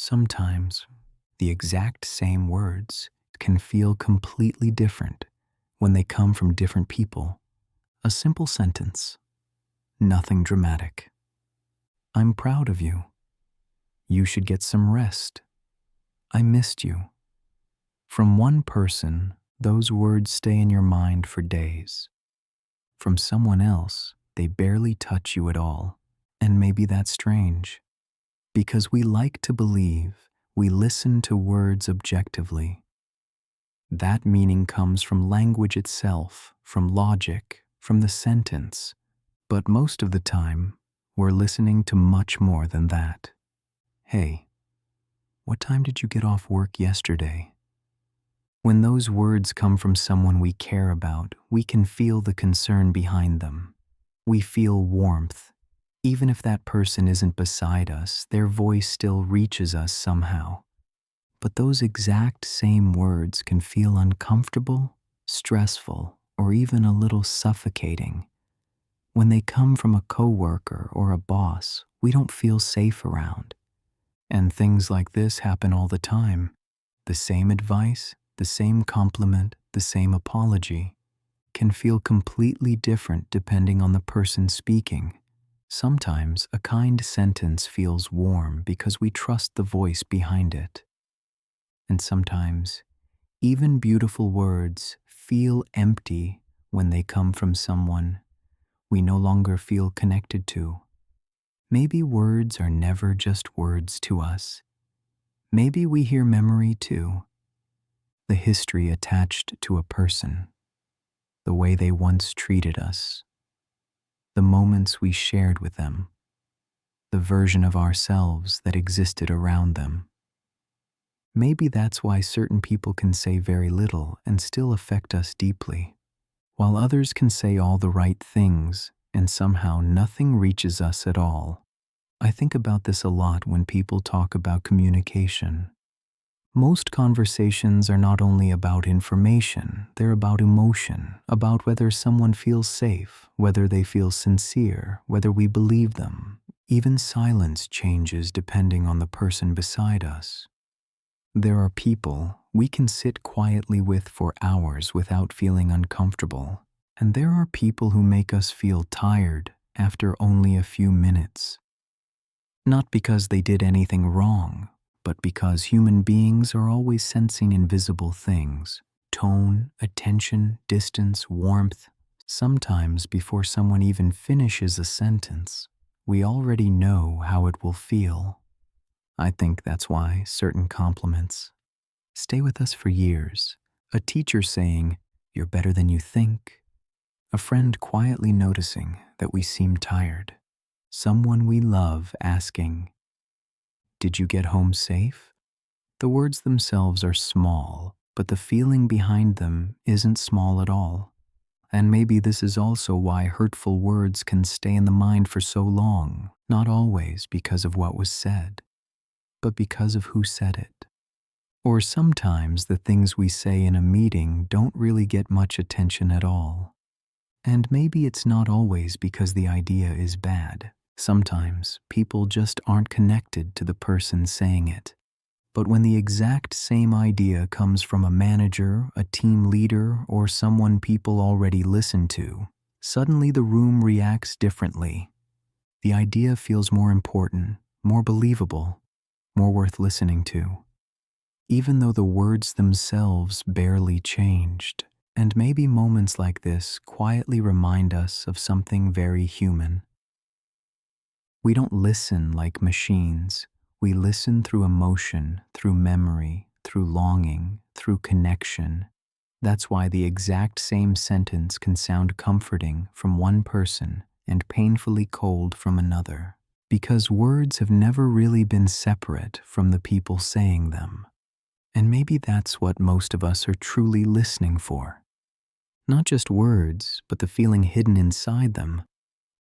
Sometimes the exact same words can feel completely different when they come from different people. A simple sentence, nothing dramatic. I'm proud of you. You should get some rest. I missed you. From one person, those words stay in your mind for days. From someone else, they barely touch you at all. And maybe that's strange, because we like to believe we listen to words objectively. That meaning comes from language itself, from logic, from the sentence. But most of the time, we're listening to much more than that. Hey, what time did you get off work yesterday? When those words come from someone we care about, we can feel the concern behind them. We feel warmth. Even if that person isn't beside us, their voice still reaches us somehow. But those exact same words can feel uncomfortable, stressful, or even a little suffocating. When they come from a coworker or a boss, we don't feel safe around. And things like this happen all the time. The same advice, the same compliment, the same apology can feel completely different depending on the person speaking. Sometimes a kind sentence feels warm because we trust the voice behind it. And sometimes even beautiful words feel empty when they come from someone we no longer feel connected to. Maybe words are never just words to us. Maybe we hear memory too. The history attached to a person, the way they once treated us, the moments we shared with them, the version of ourselves that existed around them. Maybe that's why certain people can say very little and still affect us deeply, while others can say all the right things and somehow nothing reaches us at all. I think about this a lot when people talk about communication. Most conversations are not only about information, they're about emotion, about whether someone feels safe, whether they feel sincere, whether we believe them. Even silence changes depending on the person beside us. There are people we can sit quietly with for hours without feeling uncomfortable, and there are people who make us feel tired after only a few minutes. Not because they did anything wrong, but because human beings are always sensing invisible things: tone, attention, distance, warmth. Sometimes before someone even finishes a sentence, we already know how it will feel. I think that's why certain compliments stay with us for years. A teacher saying, "You're better than you think." A friend quietly noticing that we seem tired. Someone we love asking, "Did you get home safe?" The words themselves are small, but the feeling behind them isn't small at all. And maybe this is also why hurtful words can stay in the mind for so long, not always because of what was said, but because of who said it. Or sometimes the things we say in a meeting don't really get much attention at all. And maybe it's not always because the idea is bad. Sometimes people just aren't connected to the person saying it. But when the exact same idea comes from a manager, a team leader, or someone people already listen to, suddenly the room reacts differently. The idea feels more important, more believable, more worth listening to, even though the words themselves barely changed. And maybe moments like this quietly remind us of something very human. We don't listen like machines. We listen through emotion, through memory, through longing, through connection. That's why the exact same sentence can sound comforting from one person and painfully cold from another, because words have never really been separate from the people saying them. And maybe that's what most of us are truly listening for. Not just words, but the feeling hidden inside them,